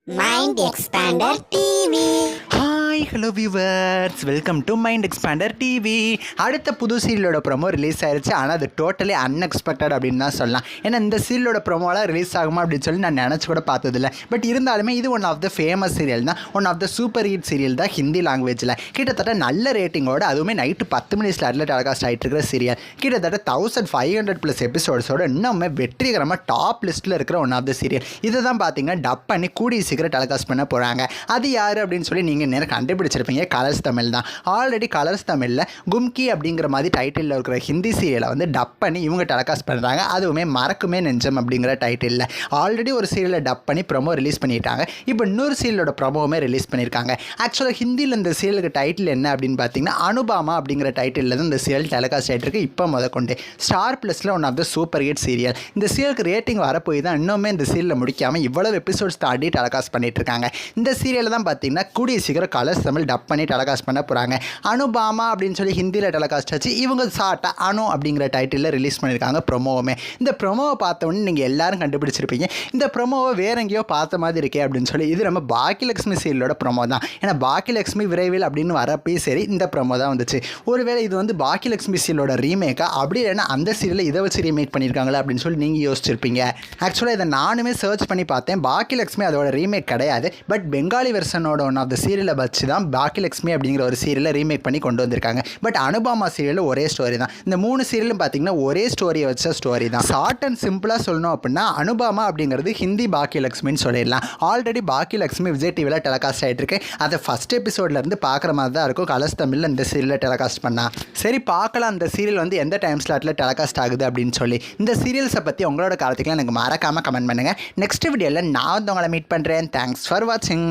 Mind Expander TV. Hi hello viewers, welcome to mind expander TV. அடுத்த புது சீரியலோட promo release ஆயிடுச்சு. ஆனால் அது டோட்டலி அன்எக்ஸ்பெக்டட் அப்படின்னு தான் சொல்லலாம். ஏன்னா இந்த சீரியலோட ப்ரோமோலாம் ரிலீஸ் ஆகுமா அப்படின்னு சொல்லி நான் நினச்சி கூட பார்த்ததில்ல. பட் இருந்தாலுமே இது one of the famous serial தான், one of the super hit serial தான் ஹிந்தி லாங்குவேஜில். கிட்டத்தட்ட நல்ல ரேட்டிங்கோட, அதுவுமே நைட்டு 10 மணி ஸ்லாட்டில் டெலிகாஸ்ட் ஆகிட்டு இருக்கிற சீரியல். கிட்டத்தட்ட 1500+ எபிசோட்ஸோட இன்னுமே வெற்றிகரமாக டாப் லிஸ்ட்டில் இருக்கிற ஒன் ஆஃப் த சீரியல். இதை தான் பார்த்தீங்கன்னா டப் பண்ணி கூடிய சீக்கிரம் டெலிகாஸ்ட் பண்ண போகிறாங்க. அது யார் அப்படின்னு சொல்லி நீங்கள் நேரம் கண்டுபிடிச்சிருப்பீங்க. கலர்ஸ் தமிழ் தான். ஆல்ரெடி கலர்ஸ் தமிழில் கும்கி அப்படிங்கிற மாதிரி டைட்டிலில் இருக்கிற ஹிந்தி சீரியலை வந்து டப் பண்ணி இவங்க டெலிகாஸ்ட் பண்ணுறாங்க. அதுவுமே மறக்குமே நெஞ்சம் அப்படிங்கிற டைட்டிலில் ஆல்ரெடி ஒரு சீரியலை டப் பண்ணி ப்ரோமோ ரிலீஸ் பண்ணிட்டாங்க. இப்போ இன்னொரு சீரியலோட ப்ரோமோவுமே ரிலீஸ் பண்ணியிருக்காங்க. ஆக்சுவலாக ஹிந்தியில் இந்த சீரியலுக்கு டைட்டில் என்ன அப்படின்னு பார்த்தீங்கன்னா அனுபாமா அப்படிங்கிற டைட்டிலில் தான் இந்த சீரியல் டெலிகாஸ்ட் ஆகிட்டு இருக்கு. இப்போ முதற்கொண்டு ஸ்டார் ப்ளஸில் one of the super hit serial. இந்த சீரியலுக்கு ரேட்டிங் வரப்போய் தான் இன்னுமே இந்த சீரியலை முடிக்காமல் இவ்வளவு எபிசோட்ஸ் தாண்டி டெலிகாஸ்ட் பண்ணிட்டு இருக்காங்க. இந்த சீரியலில் தான் பார்த்தீங்கன்னா கூடிய சீக்கிரம் கலர்ஸ் தமிழ் டப் பண்ணி டெலிகாஸ்ட் பண்ண போகிறாங்க. அனுபாமா அப்படின்னு சொல்லி ஹிந்தியில் டெலிகாஸ்ட் ஆச்சு. இவங்க சாட்டா அனு அப்படிங்கிற டைட்டிலில் ரிலீஸ் பண்ணியிருக்காங்க ப்ரொமோவுமே. இந்த ப்ரொமோவை பார்த்தோன்னே நீங்கள் எல்லாரும் கண்டுபிடிச்சிருப்பீங்க, இந்த ப்ரொமோவை வேற எங்கேயோ பார்த்த மாதிரி இருக்கே அப்படின்னு சொல்லி. இது நம்ம பாக்கியலட்சுமி சீரியலோட ப்ரொமோ தான். ஏன்னா பாக்கியலட்சுமி விரைவில் அப்படின்னு வரப்பே சரி இந்த ப்ரொமோ தான் வந்துச்சு. ஒருவேளை இது வந்து பாக்கியலட்சுமி சீரியலோட ரீமேக்கா, அப்படி இல்லைன்னா அந்த சீரியலை இதை வச்சு ரீமேக் பண்ணியிருக்காங்களா அப்படின்னு சொல்லி நீங்கள் யோசிச்சிருப்பீங்க. ஆக்சுவலாக இதை நானுமே சர்ச் பண்ணி பார்த்தேன். பாக்கியலட்சுமி அதோட ரீமேக் கிடையாது. பட் பெங்காலி வெர்ஷனோட ஒன் ஆஃப் த சீரியலை வச்சு தான் பாக்கியலட்சுமி அப்படிங்கிற ஒரு சீரியலை ரீமேக் பண்ணி கொண்டு வந்திருக்காங்க. பட் அனுபாமா சீரியலில் ஒரே ஸ்டோரி தான். இந்த 3 சீரியலும் பார்த்தீங்கன்னா ஒரே ஸ்டோரியை வச்ச ஸ்டோரி தான். ஷார்ட் அண்ட் சிம்பிளாக சொல்லணும் அப்படின்னா அனுபாமா அப்படிங்கிறது ஹிந்தி பாக்கியலட்சுமின்னு சொல்லிடலாம். ஆல்ரெடி பாக்கியலட்சுமி விஜய் டிவியில் டெலிகாஸ்ட் ஆகிட்டு இருக்கு. அதை ஃபஸ்ட் எபிசோட்லேருந்து பார்க்குற மாதிரி தான் இருக்கும் கலர்ஸ் தமிழில் இந்த சீரியலில் டெலிகாஸ்ட் பண்ணால். சரி பார்க்கலாம் அந்த சீரியல் வந்து எந்த டைம் ஸ்லாட்டில் டெலிகாஸ்ட் ஆகுது அப்படின்னு சொல்லி. இந்த சீரியல்ஸை பற்றி உங்களோட காலத்துக்குலாம் எனக்கு மறக்காமல் கமெண்ட் பண்ணுங்கள். நெக்ஸ்ட் வீடியோவில் நான் வந்து உங்களை மீட் பண்ணுறேன். தேங்க்ஸ் ஃபார் வாட்சிங்.